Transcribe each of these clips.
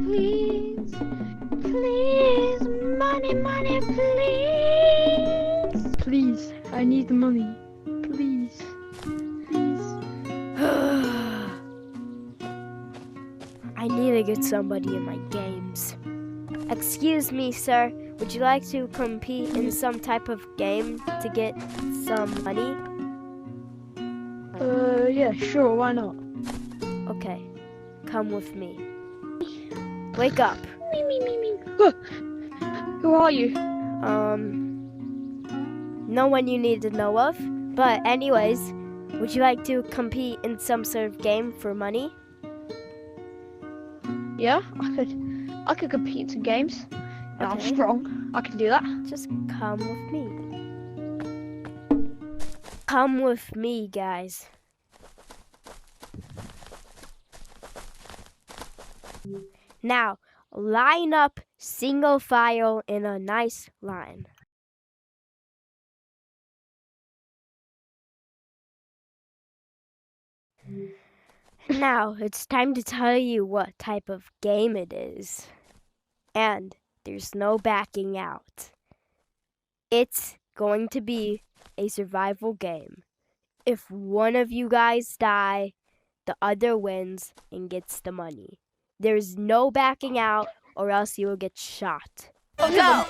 please. Please, money, money, please. Please, I need the money. Please. Please. I need to get somebody in my games. Excuse me, sir. Would you like to compete in some type of game to get some money? Yeah, sure, why not? Okay, come with me. Wake up. Who are you? No one you need to know of. But anyways, would you like to compete in some sort of game for money? Yeah, I could compete in some games. And I'm Okay. strong. I can do that. Just come with me. Come with me, guys. Now, line up single file in a nice line. Now, it's time to tell you what type of game it is. And there's no backing out. It's going to be a survival game. If one of you guys die, the other wins and gets the money. There's no backing out or else you will get shot. Go!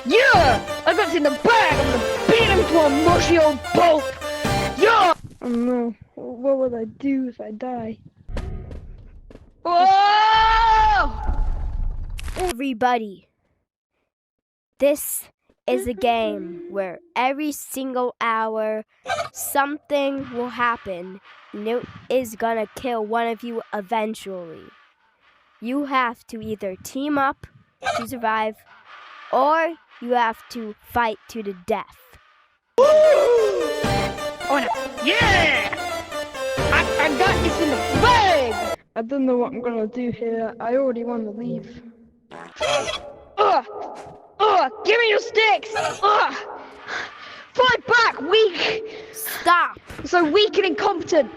Yeah! I got in the bag! I'm gonna beat him to a mushy old pulp! Yeah! Oh no, what would I do if I die? Whoa! Everybody, this is a game where every single hour something will happen and it is gonna kill one of you eventually. You have to either team up to survive or you have to fight to the death. Oh no. Yeah! I got this in the bag! I don't know what I'm gonna do here. I already want to leave. Give me your sticks! Fight back, weak! Stop! So weak and incompetent!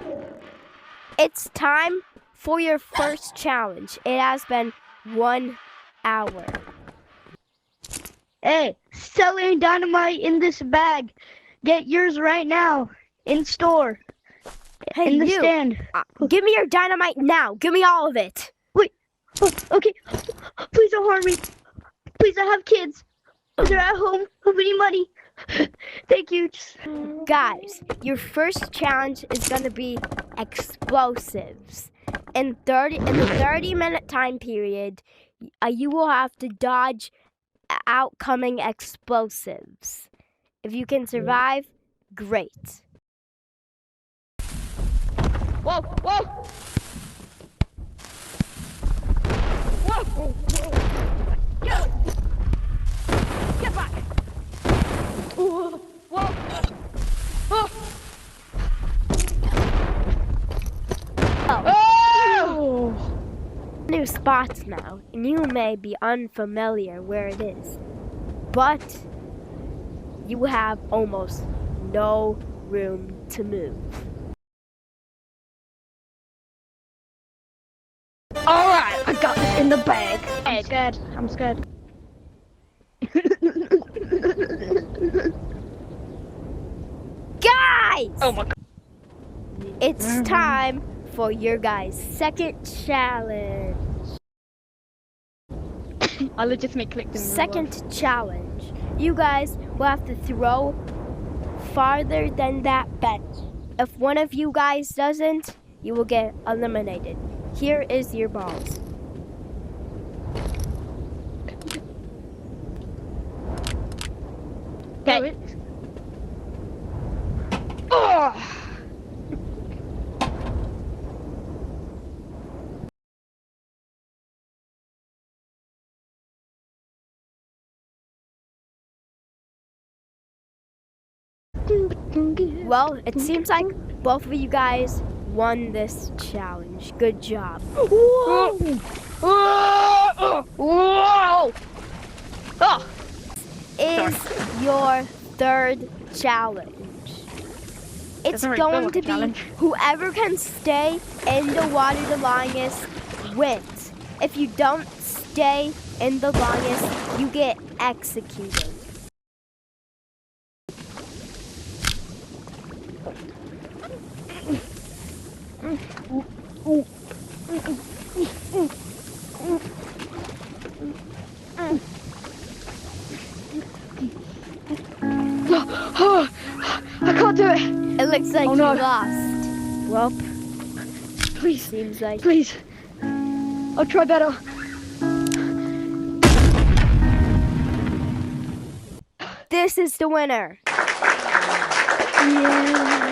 It's time for your first challenge. It has been 1 hour. Hey, selling dynamite in this bag. Get yours right now. In store. Hey, in the you. stand. Give me your dynamite now. Give me all of it. Wait. Okay. Please don't harm me. Please, I have kids. They're at home. I need money. Thank you. Guys, your first challenge is going to be explosives. In the 30-minute time period, you will have to dodge outcoming explosives. If you can survive, great. Whoa, whoa! Whoa, whoa, whoa! Get back! Whoa, whoa! Oh! Oh! New spots now, and you may be unfamiliar where it is, but you have almost no room to move. Alright, I got this in the bag. I'm scared. I'm scared. Guys! Oh my god. It's time for your guys' second challenge. I legitimately clicked in. Second challenge. You guys will have to throw farther than that bench. If one of you guys doesn't, you will get eliminated. Here is your balls. Okay. Oh! Well, it seems like both of you guys won this challenge. Good job. Whoa! Whoa! Whoa! Oh! Is your third challenge. It's Doesn't really going feel like to a be challenge. whoever can stay in the water the longest wins. If you don't stay in the longest, you get executed. I can't do it. It looks like Oh, no. you lost. Well, Please, seems like please. I'll try better. this is the winner. Yeah.